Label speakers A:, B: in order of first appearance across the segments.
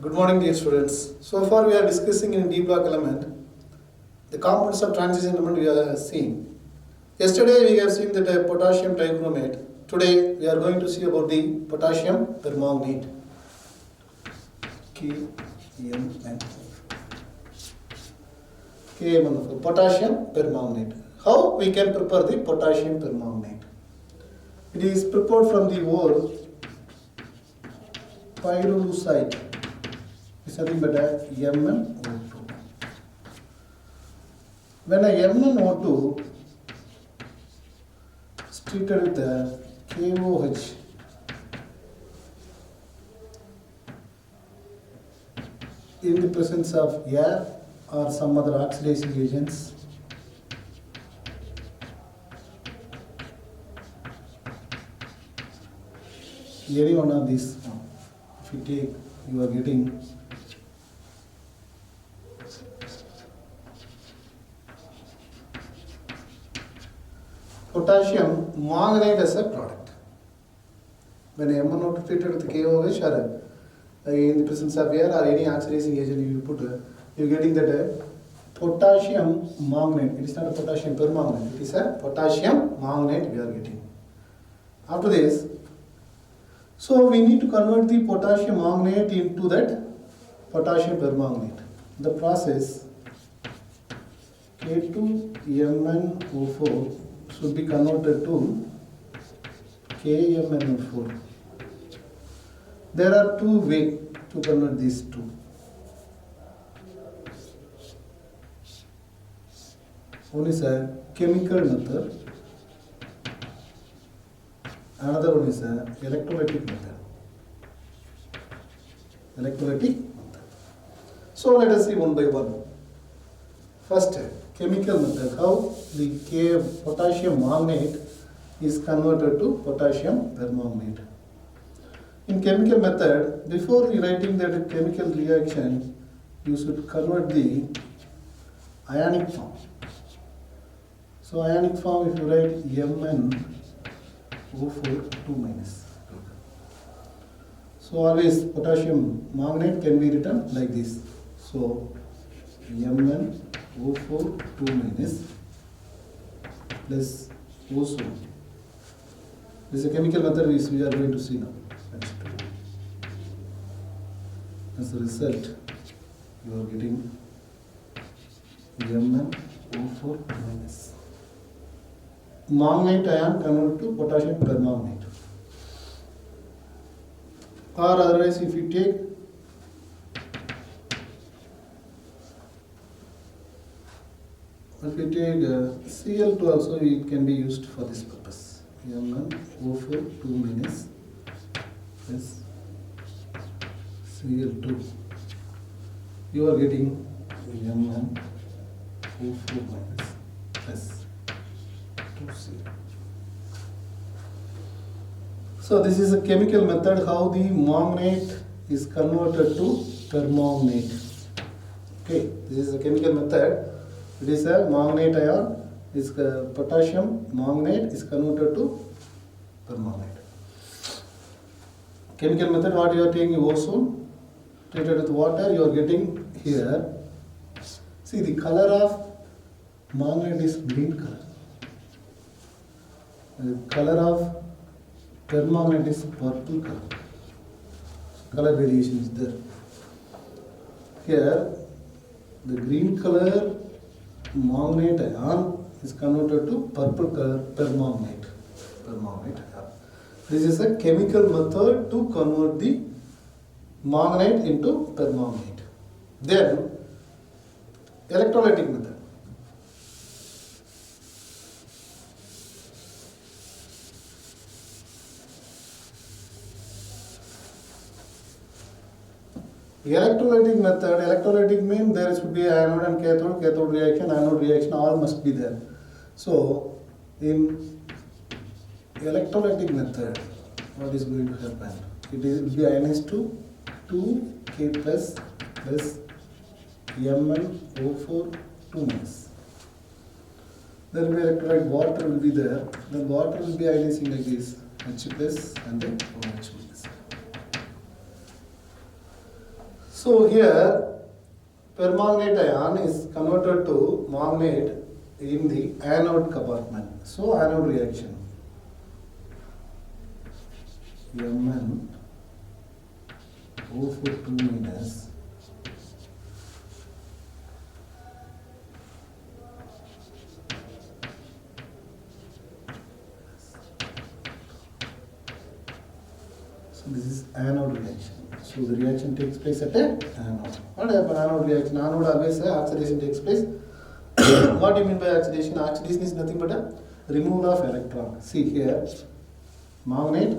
A: Good morning, dear students. So far, we are discussing in D block element the components of transition element we are seeing. Yesterday, we have seen that potassium trichromate. Today, we are going to see about the potassium permanganate. KMN. Potassium permanganate. How we can prepare the potassium permanganate? It is prepared from the ore pyrolusite. It's nothing but a MnO2. When a MnO2 is treated with a KOH, in the presence of air or some other oxidizing agents, any one of these, if you take, you are getting potassium manganate as a product. When MnO2 treated with KOH or in the presence of air or any oxidizing agent you put, you are getting that potassium manganate. It is not a potassium permanganate, it is a potassium manganate we are getting. After this, so we need to convert the potassium manganate into that potassium permanganate. The process K2MnO4 should be converted to KMnO4. There are two ways to convert these two. One is a chemical method, another one is a electrolytic method. So let us see one by one. First, chemical method, how the potassium manganate is converted to potassium permanganate. In chemical method, before writing that chemical reaction, you should convert the ionic form. So ionic form, if you write MnO4 2 minus. So always potassium manganate can be written like this. So MnO4 2 minus plus O2. This is a chemical method which we are going to see now. As a result, you are getting MnO4 minus. Manganate ion converted to potassium permanganate. Or otherwise, if you take Cl2 also, it can be used for this purpose. MnO4 2 minus plus Cl2. You are getting MnO4 minus plus 2Cl. So this is a chemical method how the manganate is converted to permanganate. Okay, this is a chemical method. It is a manganate ion, is potassium manganate is converted to permanganate. Chemical method, what you are taking ozone, treated with water, you are getting here. See, the color of manganate is green color. The color of permanganate is purple color. Color variation is there. Here, the green color manganate ion is converted to purple color permanganate. This is a chemical method to convert the manganate into permanganate. Then, electrolytic method. Electrolytic means there should be anode and cathode reaction, all must be there. So, in electrolytic method, what is going to happen? It will be ionized to 2K plus MnO4 2 minus. There will be electrolyte water will be there. The water will be ionizing like this, H plus and then OH minus. So here permanganate ion is converted to manganate in the anode compartment. So anode reaction Mn O42 minus so this is anode reaction. So the reaction takes place at a anode. What happens anode reaction? Anode always oxidation takes place. What do you mean by oxidation? Oxidation is nothing but a removal of electron. See here, manganate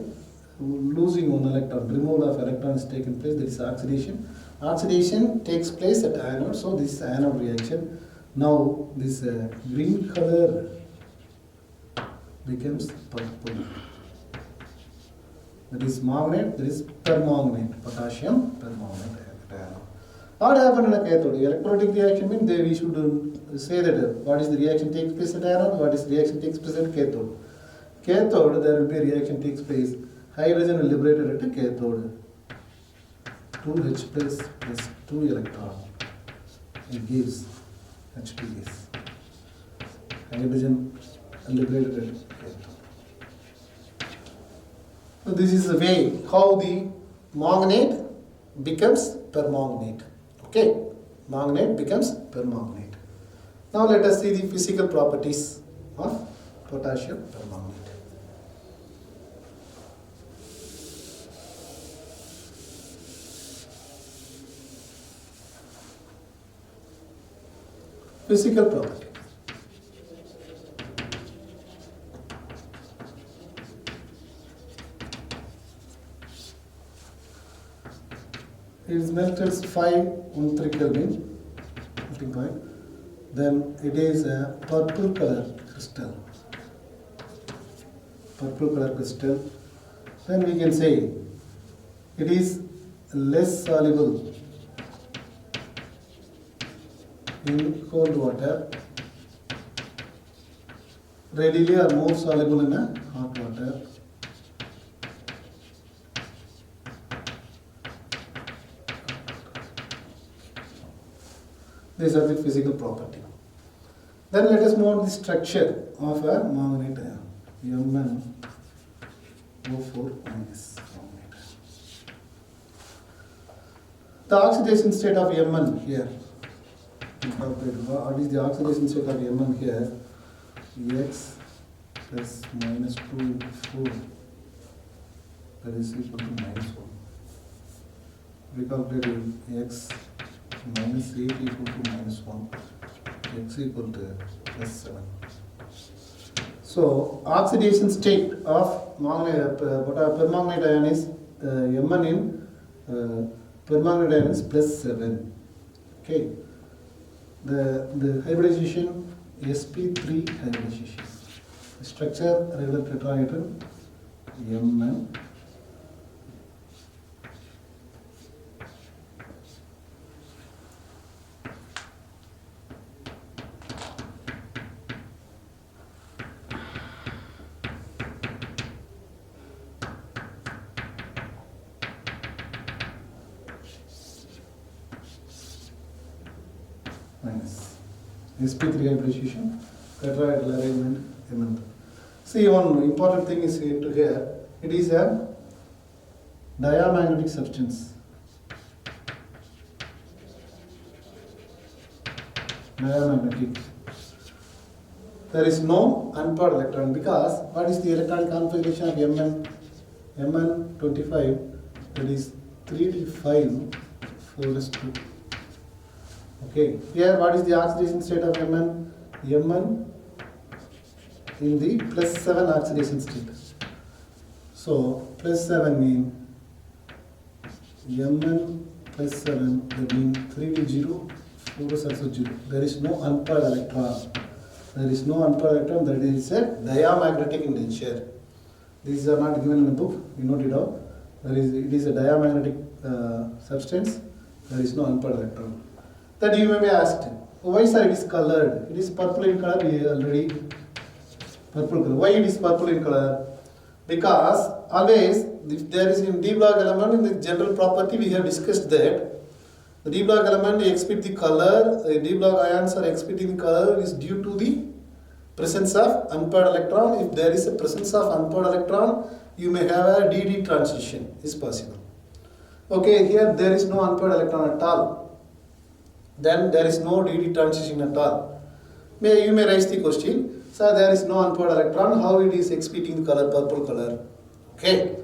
A: losing one electron, removal of electron is taken place. That is oxidation. Oxidation takes place at anode. So this is anode reaction. Now this green color becomes purple. That is manganate, that is permanganate, potassium permanganate at anode. What happened in a cathode? Electrolytic reaction means we should say that what is the reaction takes place at anode, what is the reaction takes place at cathode. Cathode, there will be a reaction takes place. Hydrogen will liberated at a cathode. 2H plus 2 electron. It gives H2S. Hydrogen liberated at cathode. So this is the way how the manganate becomes permanganate. Okay, manganate becomes permanganate. Now let us see the physical properties of potassium permanganate. Physical property. It is melted 513 Kelvin, melting point. Then it is a purple color crystal. Purple color crystal. Then we can say it is less soluble in cold water, readily or more soluble in a hot water. These are the physical property. Then let us know the structure of a manganate ion, MnO4 minus manganate. The oxidation state of Mn here. What is the oxidation state of Mn here? X plus minus 2, 4, that is equal to minus 1. We calculate X minus 8 equal to minus 1, X equal to plus 7. So oxidation state of permanganate ion is Mn in permanganate ion is plus 7. Okay. The hybridization sp3 hybridization. The structure regular tetrahedron Mn. Minus sp3 hybridization, tetrahedral arrangement Mn. See, one important thing is into here. It is a diamagnetic substance. Diamagnetic. There is no unpaired electron because what is the electronic configuration of Mn? Mn25, that is 3d5 4s2. Okay, here what is the oxidation state of Mn? Mn in the plus 7 oxidation state. So plus 7 means Mn plus 7, that means 3d0, 4 is also 0. There is no unpaired electron. There is no unpaired electron, that is a diamagnetic in nature. These are not given in the book, you note it out. It is a diamagnetic substance, there is no unpaired electron. That you may be asked, why sir it is colored? It is purple in color, we already purple color. Why it is purple in color? Because always if there is in D block element in the general property we have discussed that The d block element exhibit the color, d block ions are exhibiting the color is due to the presence of unpaired electron. If there is a presence of unpaired electron, you may have a DD transition is possible. Okay, here there is no unpaired electron at all. Then there is no DD transition at all. You may raise the question, so there is no unpaired electron, how it is exhibiting the color, purple color? Okay,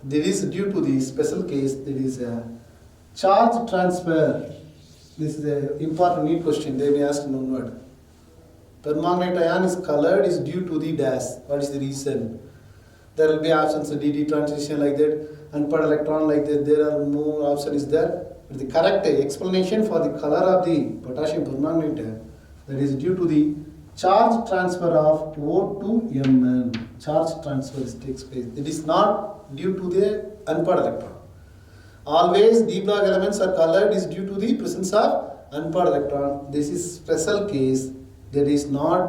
A: this is due to the special case, there is a charge transfer. This is an important neat question, they may ask in one word. Permanganate ion is colored is due to the dash. What is the reason? There will be options of DD transition like that, unpaired electron like that, there are more options is there. But the correct explanation for the color of the potassium permanganate, that is due to the charge transfer of O to Mn. Charge transfer takes place. It is not due to the unpaired electron. Always d block elements are colored is due to the presence of unpaired electron. This is special case that is not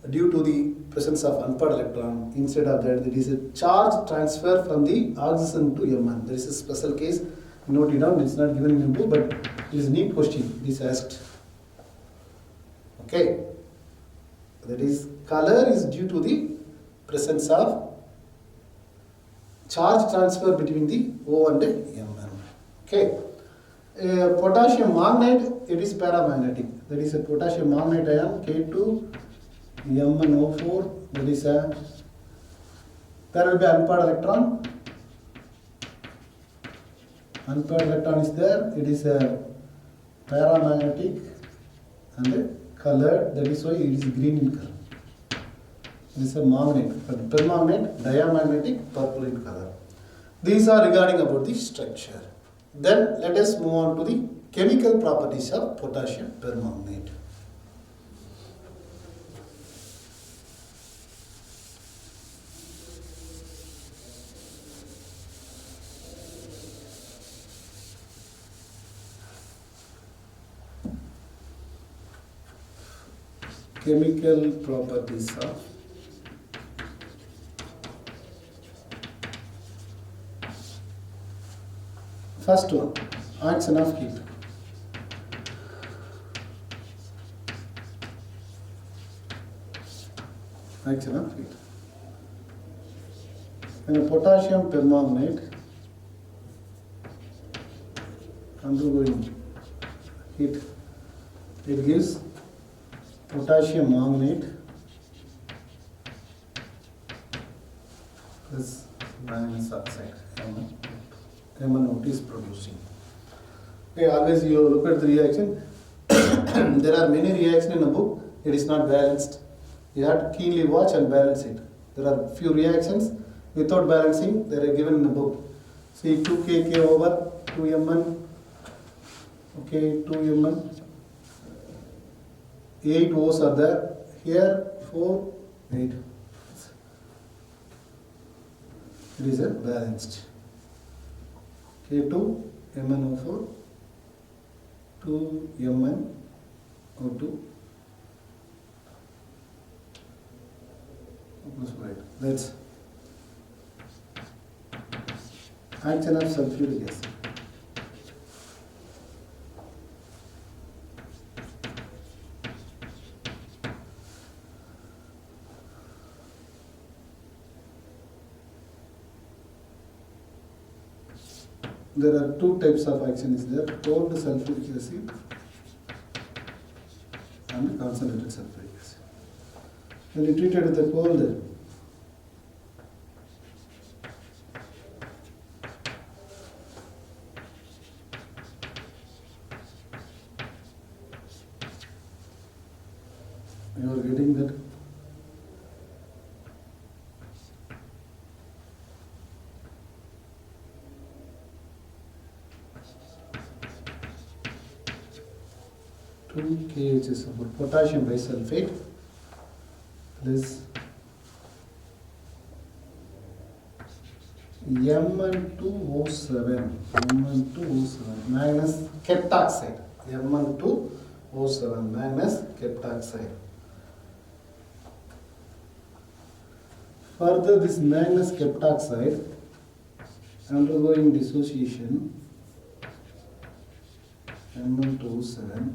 A: due to the presence of unpaired electron. Instead of that, there is a charge transfer from the oxygen to Mn. There is a special case. Note it down. It's not given in the book, but it is a neat question. This asked. Okay. That is, color is due to the presence of charge transfer between the O and the Mn. Okay. Potassium magnate, it is paramagnetic. That is a potassium magnate ion K2 MnO4. That is a, there will be unpaired electron. Unpaired electron is there. It is a paramagnetic and colored. That is why it is green in color. It is a magnet. But permanganate, diamagnetic, purple in color. These are regarding about the structure. Then let us move on to the chemical properties of potassium permanganate. Chemical properties of first one, action of heat. Action of heat. When a potassium permanganate undergoing heat, it gives potassium manganate plus manganese oxide. MnO2 is producing. Okay, always you look at the reaction. There are many reactions in a book. It is not balanced. You have to keenly watch and balance it. There are few reactions without balancing. They are given in the book. See 2kk over 2Mn. Okay, 2Mn. 8 O's are there. Here 4, 8. It is a balanced. K2 MnO4 2 MnO2 right. That's action of sulfuric acid. There are two types of action is there, cold sulfuric acid and concentrated sulfuric acid. When you treat it with the cold, you are getting that. KH is about potassium bisulfate plus Mn2O7 minus ketoxide. Mn2O7 minus ketoxide. Further, this manganese ketoxide undergoing dissociation Mn2O7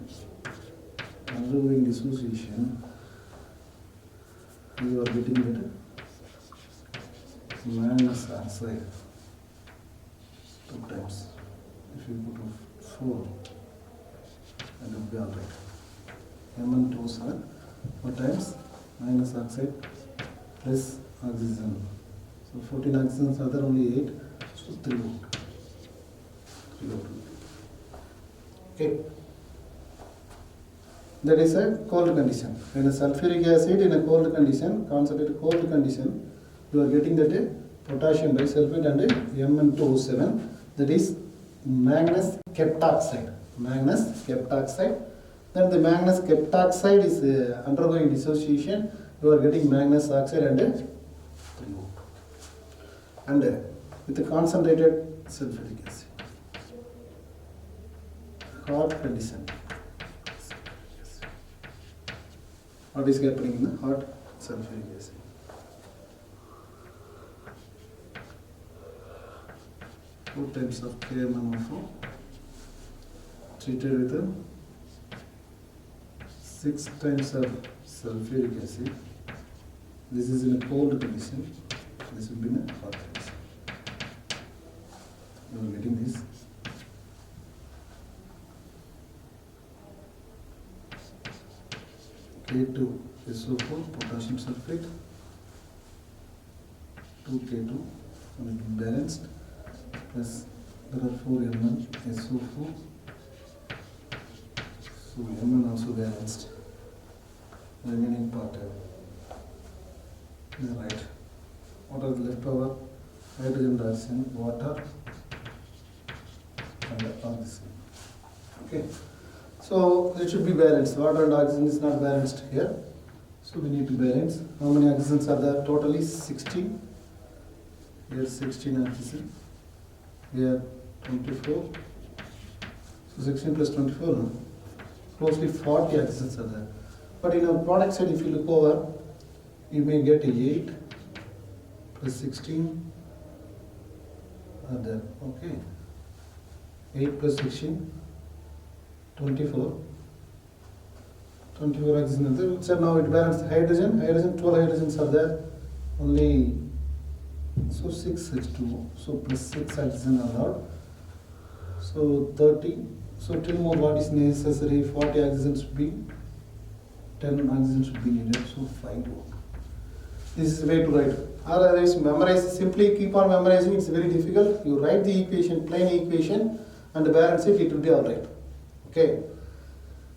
A: undergoing dissociation, you are getting that manganese oxide 2 times. If you put 4, that will be alright. Mn2O7 4 times manganese oxide plus oxygen. So 14 oxygens are there, only 8, so 3 volt. 3 volt. Okay. That is a cold condition. When a sulfuric acid in a cold condition, concentrated cold condition, you are getting that potassium bisulfate and Mn2O7, that is manganese ketoxide. Manganese ketoxide. Then the manganese ketoxide is undergoing dissociation, you are getting manganese oxide and 3 volt. And with the concentrated sulfuric acid. Hot condition. What is happening in the hot sulfuric acid? Two types of KMnO4 treated with 6 times of sulfuric acid. This is in a cold condition. This will be in a hot condition. You are getting this. K2SO4 potassium sulfate, 2K2 and it balanced, plus there are 4 MnSO4, so Mn also balanced. Remaining part right. What are the leftover? Hydrogen, oxygen, water and oxygen. Okay. So it should be balanced. Water and oxygen is not balanced here. So we need to balance. How many oxygens are there? Totally 16. Here 16 oxygen. Here 24. So 16 plus 24, no? Closely 40 oxygens are there. But in our product side, if you look over, you may get 8 plus 16 are there. Okay. 8 plus 16. 24 oxygen are there. So now it balanced hydrogen. 12 hydrogens are there. Only so 6 H2O. So plus 6 oxygen are allowed. So 30. So 10 more what is necessary? 40 oxygen should be 10 oxygen should be needed. So 5 more. This is the way to write. Otherwise memorize, simply keep on memorizing, it's very difficult. You write the equation, plain equation and balance it, it will be alright. Okay.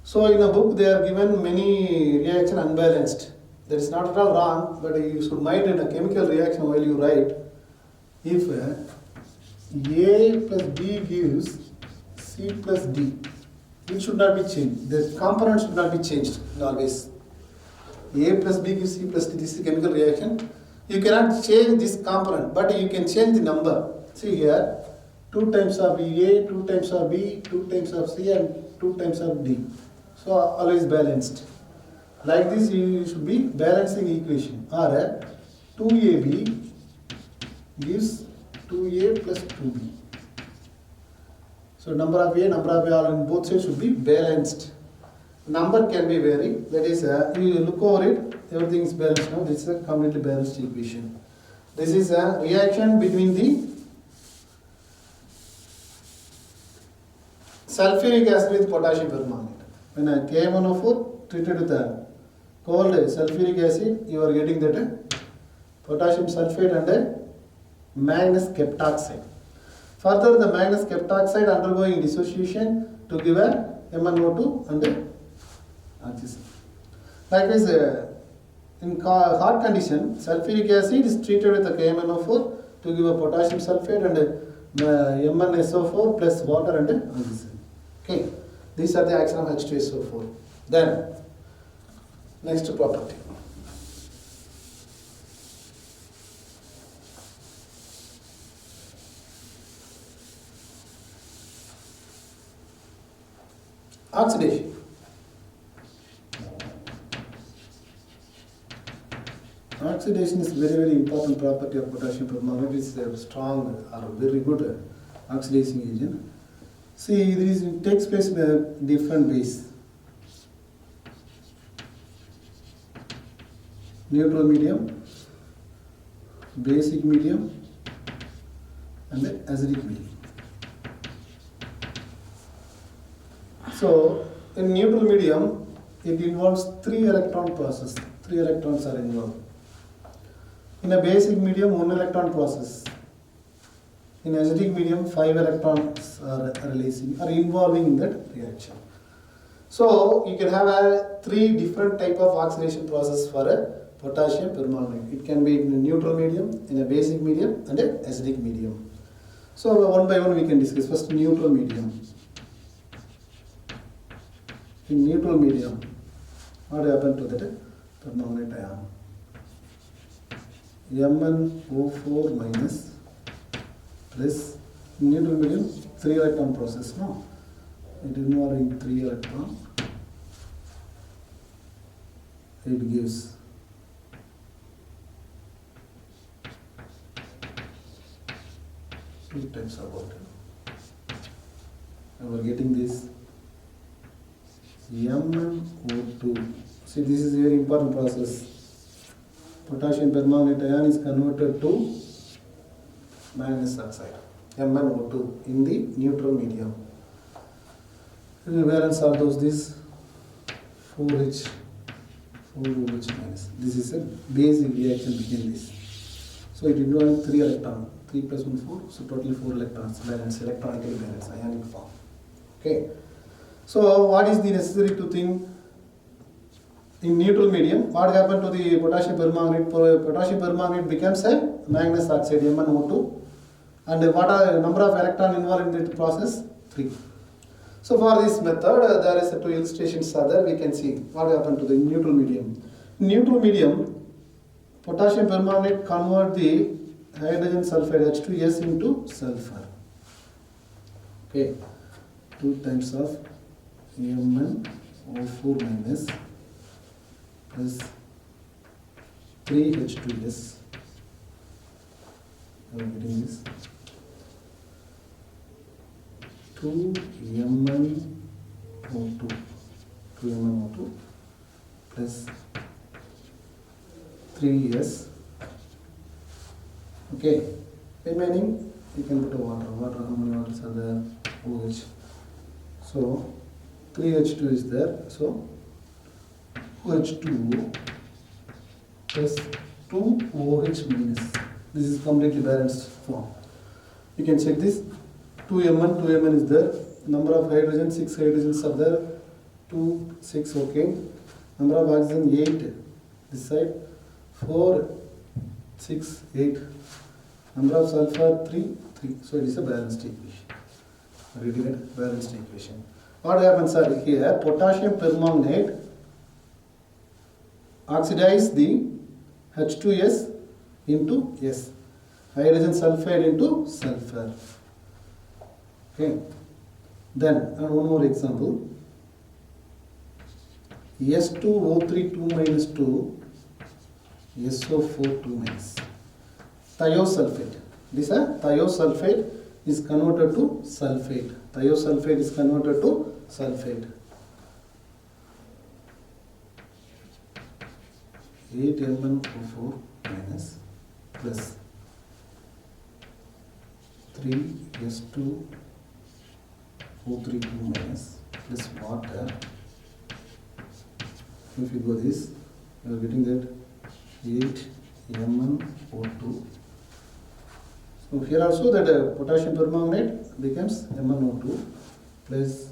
A: So in a book they are given many reaction unbalanced. That is not at all wrong, but you should mind in a chemical reaction while you write. If A plus B gives C plus D, it should not be changed. The component should not be changed always. A plus B gives C plus D. This is a chemical reaction. You cannot change this component, but you can change the number. See here, 2 times of A, 2 times of B, 2 times of C and 2 times of D. So always balanced. Like this you should be balancing equation. Or 2AB gives 2A plus 2B. So number of A, number of B all on both sides should be balanced. Number can be varied. That is, you look over it, everything is balanced now. This is a completely balanced equation. This is a reaction between the sulfuric acid with potassium permanganate. When a KMnO4 treated with a cold sulfuric acid, you are getting that potassium sulfate and a manganese ketoxide. Further, the manganese ketoxide undergoing dissociation to give a MnO2 and a oxygen. Likewise, in hot condition, sulfuric acid is treated with a KMnO4 to give a potassium sulfate and a MnSO4 plus water and a oxygen. Okay, these are the action of H2SO4. Then, next property. Oxidation. Oxidation is very important property of potassium permanganate. It is a strong or very good oxidizing agent. See, it takes place in a different ways. Neutral medium, basic medium, and the acidic medium. So, in neutral medium, it involves 3 electron process. 3 electrons are involved. In a basic medium, 1 electron process. In acidic medium, 5 electrons are involving in that reaction. So, you can have 3 different type of oxidation process for a potassium permanganate. It can be in a neutral medium, in a basic medium, and a acidic medium. So, one by one we can discuss. First, neutral medium. In neutral medium, what happened to that permanganate ion? MnO4 minus plus neutral medium 3 electron process. No, it involving 3 electron. It gives 2 times of water. And we are getting this MnO2. See, this is a very important process. Potassium permanganate ion is converted to manganese oxide, MnO2, in the neutral medium. Valence are these 4H, 4OH minus. This is a basic reaction between this. So it involves 3 electrons, 3 plus 1, 4, so totally 4 electrons, balance, electronically balance, ionic form. Okay. So what is the necessary to think? In neutral medium, what happened to the potassium permanganate? Potassium permanganate becomes a manganese oxide, MnO2. And what are the number of electrons involved in the process? 3. So for this method, there is 2 illustrations are there. We can see what happened to the neutral medium. In neutral medium, potassium permanganate convert the hydrogen sulfide H2S into sulfur. Okay, 2 times of MnO4 minus plus 3H2S. I am getting this 2 MnO2 plus 3S. Okay, remaining you can put a water. Water, how many waters are there? OH. So 3H2 is there. So OH2 plus 2OH minus. This is completely balanced form. You can check this. 2Mn is there. Number of hydrogen, 6 hydrogens are there. 2, 6, okay. Number of oxygen, 8. This side, 4, 6, 8. Number of sulfur, 3, 3. So it is a balanced equation. Reading it, balanced equation. What happens here? Potassium permanganate oxidize the H2S into S. Hydrogen sulfide into sulfur. Okay. Then one more example. S2O3 2 minus 2, SO4 2 minus. Thiosulfate. This thiosulfate is converted to sulfate. Thiosulfate is converted to sulfate. 8 MnO4 minus plus 3 S2O3 2 minus plus water. If you go this, you are getting that 8 MnO2. So here also that potassium permanganate becomes MnO2 plus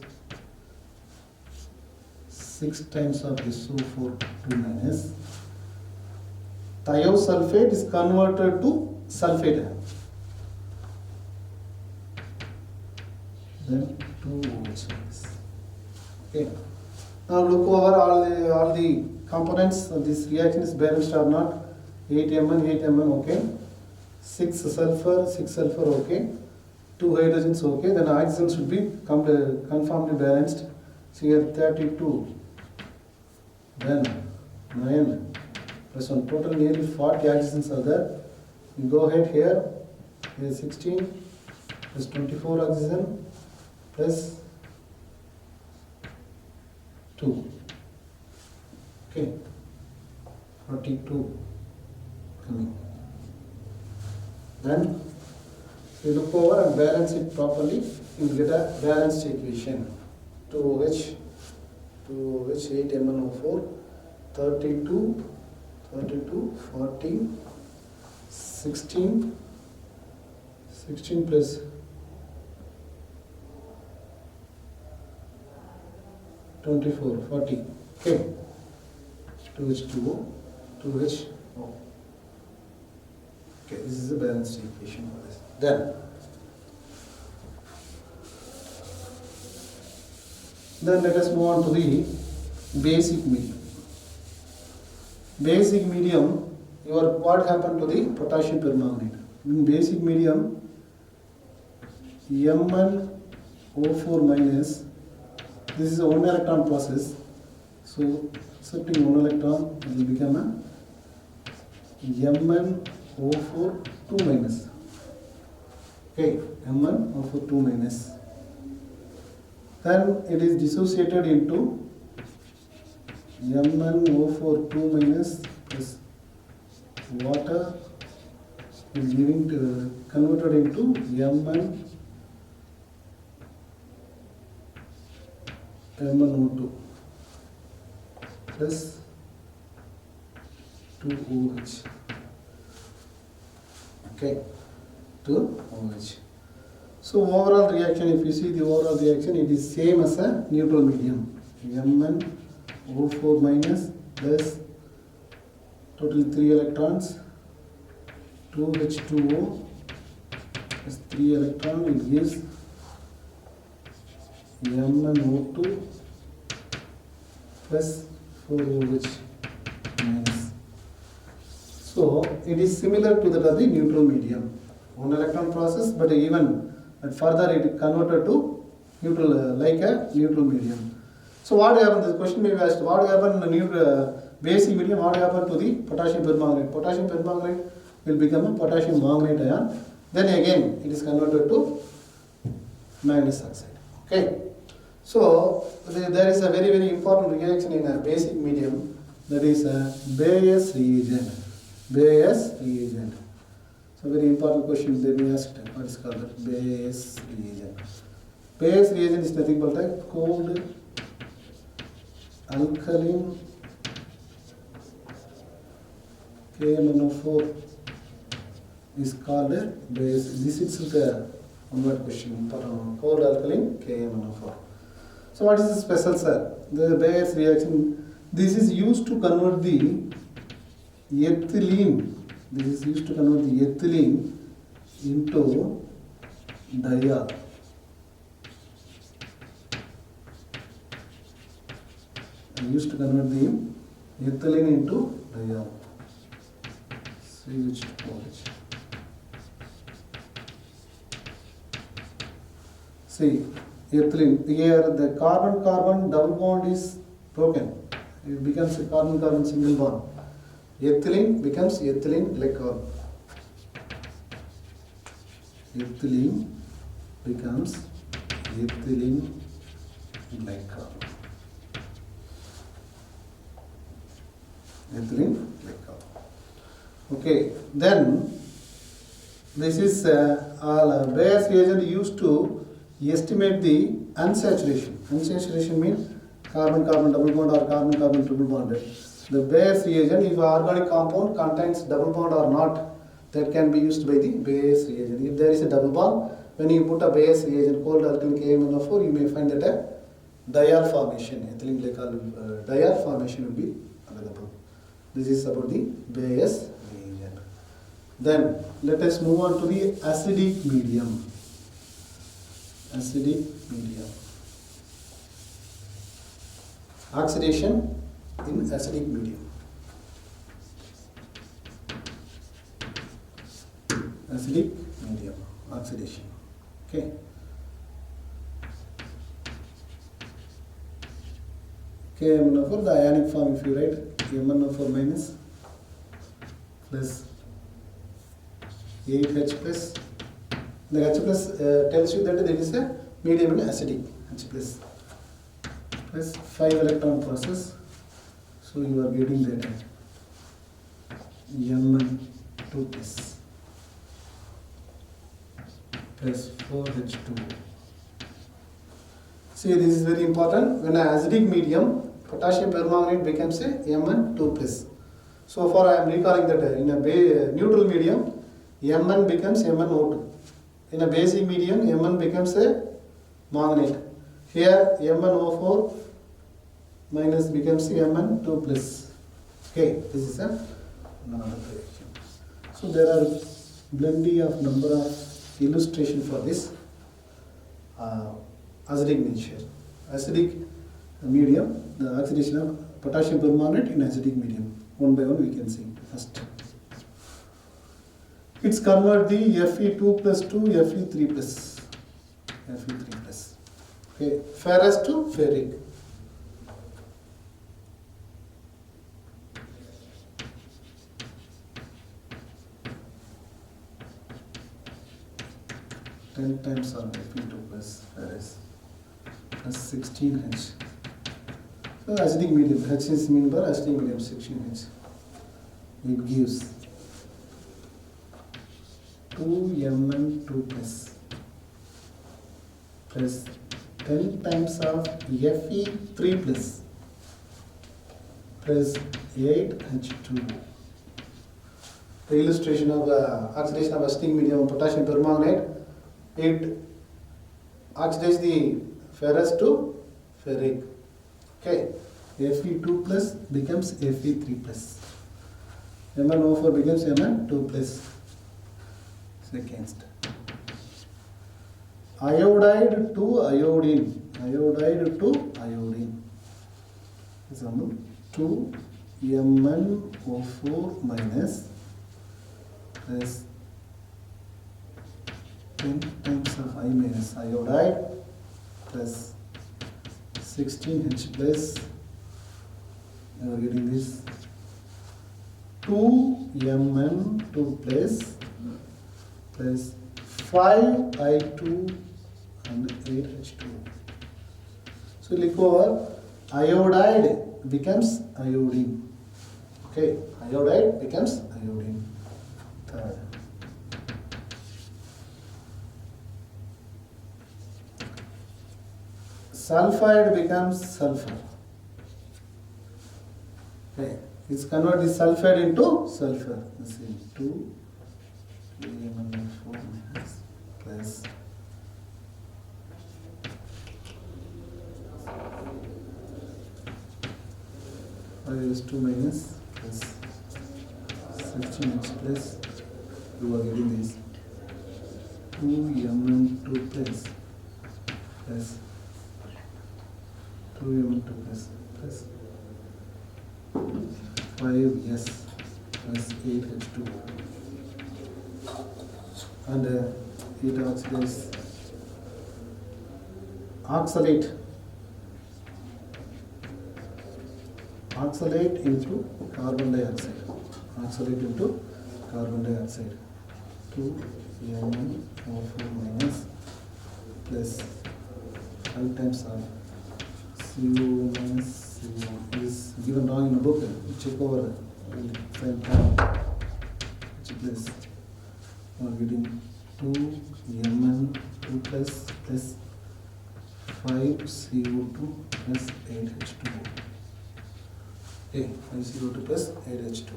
A: 6 times of SO4 2 minus. Thiosulfate is converted to sulfate. Then 2OH. Okay. Now look over all the components of this reaction is balanced or not. 8 Mn, okay. 6 sulfur, okay. 2 hydrogens, okay. Then oxygen should be conformably balanced. So here 32. Then 9 plus 1. Total nearly 40 oxygens are there. You go ahead here. Here 16 plus 24 oxygen plus 2. Okay, 42 coming. Then you look over and balance it properly, you will get a balanced equation. 2OH, 8MnO4, 32, 14, 16 plus 24, 40. Okay, 2H2O, 2HO. Okay, this is a balanced equation for this. Then let us move on to the basic medium. Basic medium, what happened to the potassium permanganate? In basic medium, MnO4 minus, this is a 1 electron process, so accepting 1 electron, it will become a MnO4 2 minus. Okay, MnO4 2 minus. Then it is dissociated into MnO4 2 minus plus water is giving to, converted into MnO2 plus 2OH. Okay, 2OH. So overall reaction, if you see the overall reaction, it is same as a neutral medium. MnO4 minus plus total 3 electrons, 2H2O plus 3 electron, it gives MnO2 plus 4OH minus. So it is similar to that of the neutral medium. 1 electron process, but even further it converted to neutral, like a neutral medium. So what happened? This question may be asked. What happened in the basic medium? What happened to the potassium permanganate? Potassium permanganate will become a potassium manganate ion. Then again it is converted to manganese oxide. Okay. So there is a very, very important reaction in a basic medium, that is a Bayes reagent. Bayes reagent. So very important question they may ask, what is called that? Bayes reagent. Bayes reagent is nothing but a cold alkaline KMnO4 is called a Bayes. This is the one word question, cold alkaline KMnO4. So what is the special, sir? The Bayes reaction, this is used to convert the ethylene. This is used to convert the ethylene into diol. Used to convert the ethylene into diol. CH2OH. See, ethylene, here the carbon-carbon double bond is broken. It becomes a carbon-carbon single bond. Ethylene becomes ethylene glycol. Ethylene becomes ethylene glycol. Ethylene glycol. Okay, then this is all Bayes reagent used to estimate the unsaturation. Unsaturation means carbon-carbon double bond or carbon-carbon triple bond. The Bayes reagent, if organic compound contains double bond or not, that can be used by the Bayes reagent. If there is a double bond, when you put a Bayes reagent, cold alkaline KMnO4, you may find that a diol formation, ethylene glycol diol formation will be available. This is about the Bayes reagent. Then let us move on to the acidic medium. Acidic medium. Oxidation in acidic medium. Acidic medium, oxidation. Okay. KMnO4, the ionic form, if you write MnO4 minus plus 8H plus. The H plus tells you that there is a medium in acidic, H plus 5 electron process. So you are getting that Mn2 plus 4H2. See, this is very important. When an acidic medium, potassium permanganate becomes a Mn2 plus. So far I am recalling that in a neutral medium, Mn becomes MnO2. In a basic medium, Mn becomes a manganate. Here MnO4 minus becomes Mn2 plus. Okay, this is another reaction. So there are plenty of number of illustration for this acidic nature. Acidic medium, the oxidation of potassium permanganate in acidic medium. One by one we can see first. It's convert the Fe2 plus to Fe3 plus. Fe3 plus. Okay, ferrous to ferric. Ten times of Fe2 plus ferrous plus 16H. So acidic medium, H is mean by acidic medium 16H. It gives 2Mn2 plus 10 times of Fe3 plus 8H2. The illustration of oxidation of acidic medium potassium permanganate, it oxidizes the ferrous to ferric. Okay, Fe2 plus becomes Fe3 plus. MnO4 becomes Mn2 plus. Second. Iodide to iodine. Iodide to iodine. Example 2MnO4 minus plus 10 times of I minus iodide plus 16H plus, you are getting this 2Mn2 plus 5I2 and 8H2. So look over, iodide becomes iodine. Okay, iodide becomes iodine. Third. Sulfide becomes sulfur. Okay, it's convert the sulfide into sulfur. The same 2MnO4 plus 5 minus plus 16H plus, you are getting this 2Mn2 plus 2Mn2 plus 5S plus 8H2 and it oxidizes oxalate into carbon dioxide. Oxalate into carbon dioxide. 2MnO4 minus plus 5 times of CO minus CO is given wrong in the book. Check over the same time. Plus we are getting 2Mn2 plus 5CO2 plus 8H2. Okay, 5CO2 plus 8H2.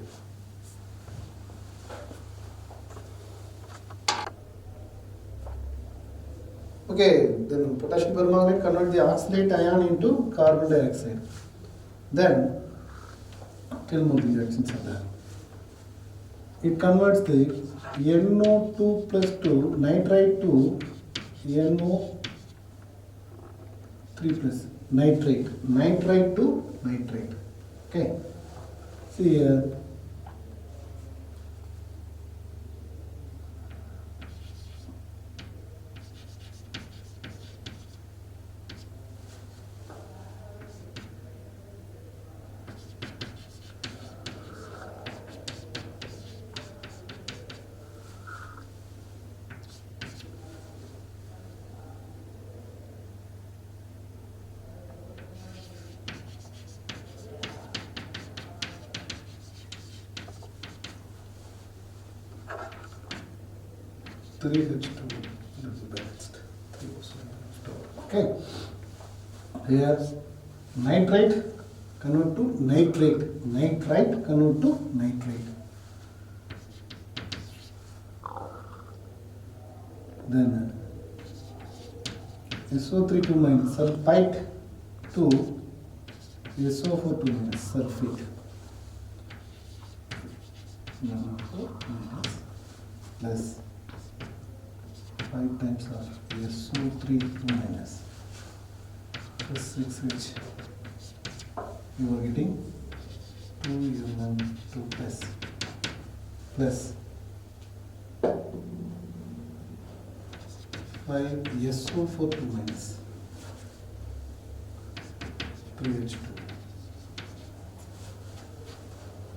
A: Okay, then potassium permanganate convert the oxalate ion into carbon dioxide. Then, 10 more reactions are there. It converts the NO2 plus 2 nitrite to NO3 plus nitrate. Nitrite to nitrate. Okay. See here. 3H2 is balanced. Okay. Here nitrite convert to nitrate. Nitrite convert to nitrate. Then SO3 2 minus sulfite to SO4 2 minus sulfate. 4 minus plus 5 times of SO3 2 minus plus 6H. You are getting 2 plus plus 5 SO4 2 minus 3H2.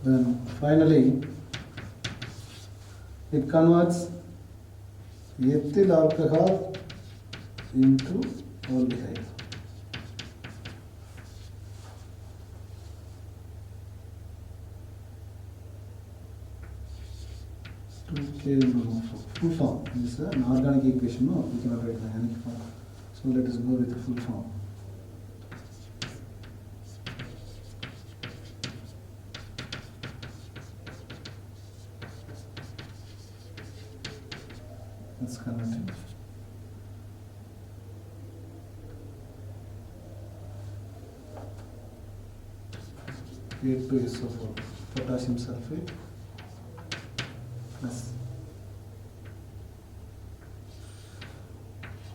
A: Then finally it converts ethyl alcohol into aldehyde. Full form. This is an organic equation. No, we cannot write the ionic form. So let us go with the full form. Let's convert it. K2SO4 potassium sulfate plus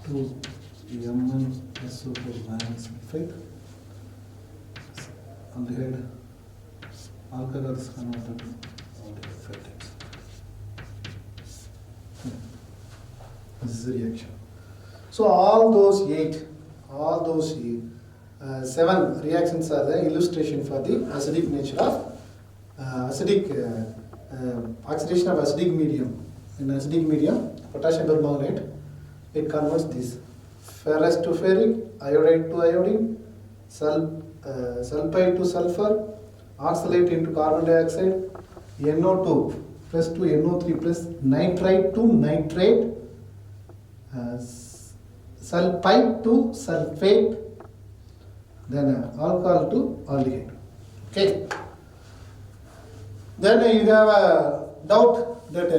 A: 2MnSO4 minus sulfate. Aldehyde alcohol is converted to aldehyde. This is the reaction. So all those 7 reactions are the illustration for the acidic nature of oxidation of acidic medium. In acidic medium, potassium permanganate, it converts this ferrous to ferric, iodide to iodine, sulfide to sulfur, oxalate into carbon dioxide, NO2 plus to NO3 plus nitrite to nitrate, sulfite to sulfate, then alcohol to aldehyde. Okay. Then you have a doubt that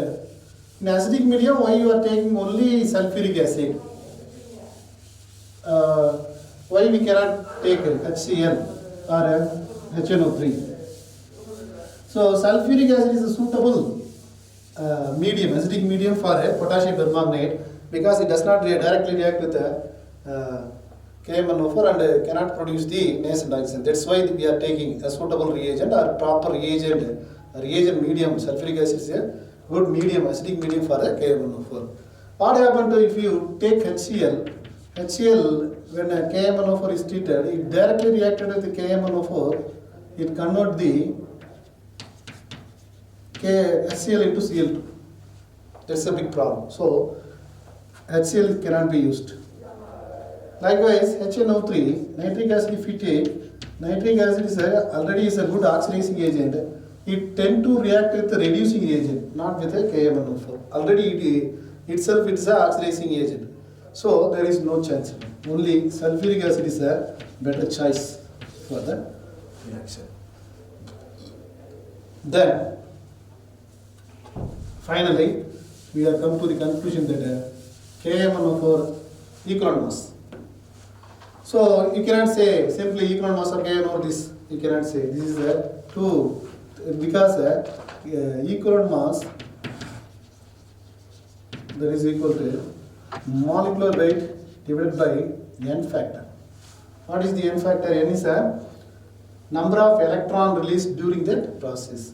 A: in acidic medium why you are taking only sulfuric acid? Why we cannot take HCl or HNO3? So sulfuric acid is a suitable medium, acidic medium for potassium permanganate, because it does not directly react with KMnO4 and cannot produce the nascent oxygen. That's why we are taking a suitable reagent or proper reagent medium. Sulfuric acid is a good medium, acidic medium for the KMnO4. What happens if you take HCl? HCl, when KMnO4 is treated, it directly reacted with the KMnO4, it converts the HCl into Cl2. That's a big problem. So HCl cannot be used. Likewise, HNO3, nitric acid if you take, nitric acid is already is a good oxidizing agent. It tend to react with the reducing agent, not with a KMnO4. Already itself is a oxidizing agent. So there is no chance. Only sulfuric acid is a better choice for the reaction. Then finally we have come to the conclusion that KMnO4 equivalent mass. So you cannot say simply equivalent mass of KMnO4 this. You cannot say this is a 2 because equivalent mass that is equal to molecular weight divided by N factor. What is the N factor? N is a number of electron released during that process.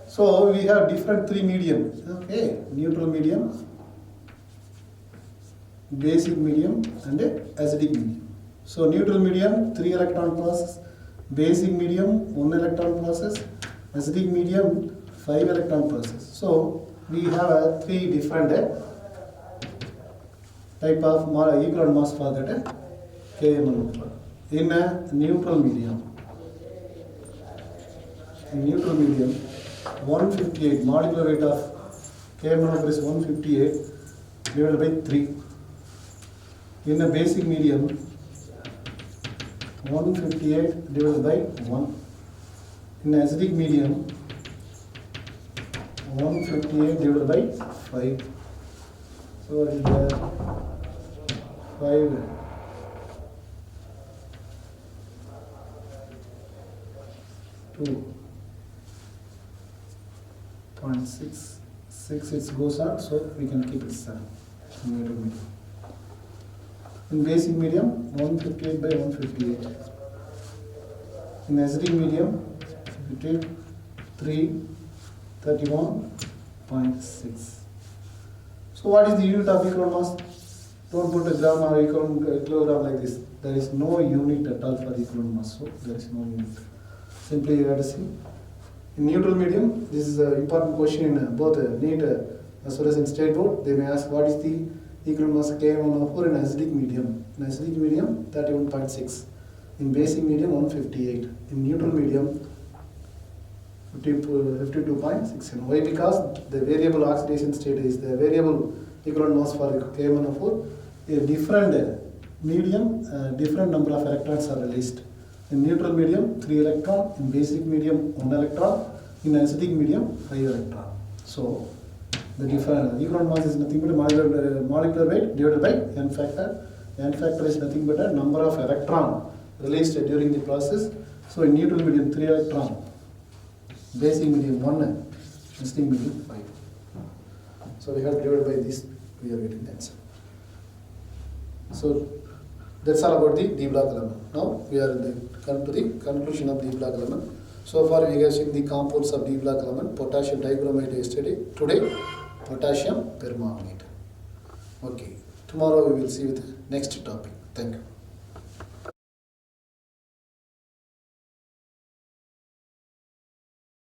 A: So we have different 3 medium. Okay, neutral medium, basic medium and acidic medium. So neutral medium 3 electron process, basic medium 1 electron process, acidic medium 5 electron process. So we have 3 different type of equivalent mass for that KMnO4 in a neutral medium. In neutral medium 158 molecular weight of KMnO4 is 158. divided by 3. In a basic medium, 158 divided by 1. In acidic medium, 158 divided by 5. So what is there? 5. 2.6. 6 it goes on, so we can keep it 7. In basic medium, 158 by 158. In acidic medium, 31.6. So what is the unit of equivalent mass? Don't put a gram or kilogram like this. There is no unit at all for equivalent mass, so there is no unit. Simply you have to see. In neutral medium, this is an important question in both NEET as well as in state board. They may ask what is the equivalent mass K104 in acidic medium. In acidic medium, 31.6. In basic medium, 158. In neutral medium, 52.6. Why? Because the variable oxidation state is the variable equivalent mass for K104. A different medium, different number of electrons are released. In neutral medium, 3 electron. In basic medium, 1 electron. In acidic medium, 5 electron. So, the different equivalent mass is nothing but a molecular weight divided by n factor. N factor is nothing but a number of electron released during the process. So, in neutral medium, 3 electron. Basic medium 1, acidic medium 5. So we have divided by this, we are getting the answer. So that's all about the D block element. Now we are come to the conclusion of D block element. So far we have seen the compounds of D block element: potassium dibromate yesterday, today potassium permanganate. Okay, tomorrow we will see with the next topic. Thank you.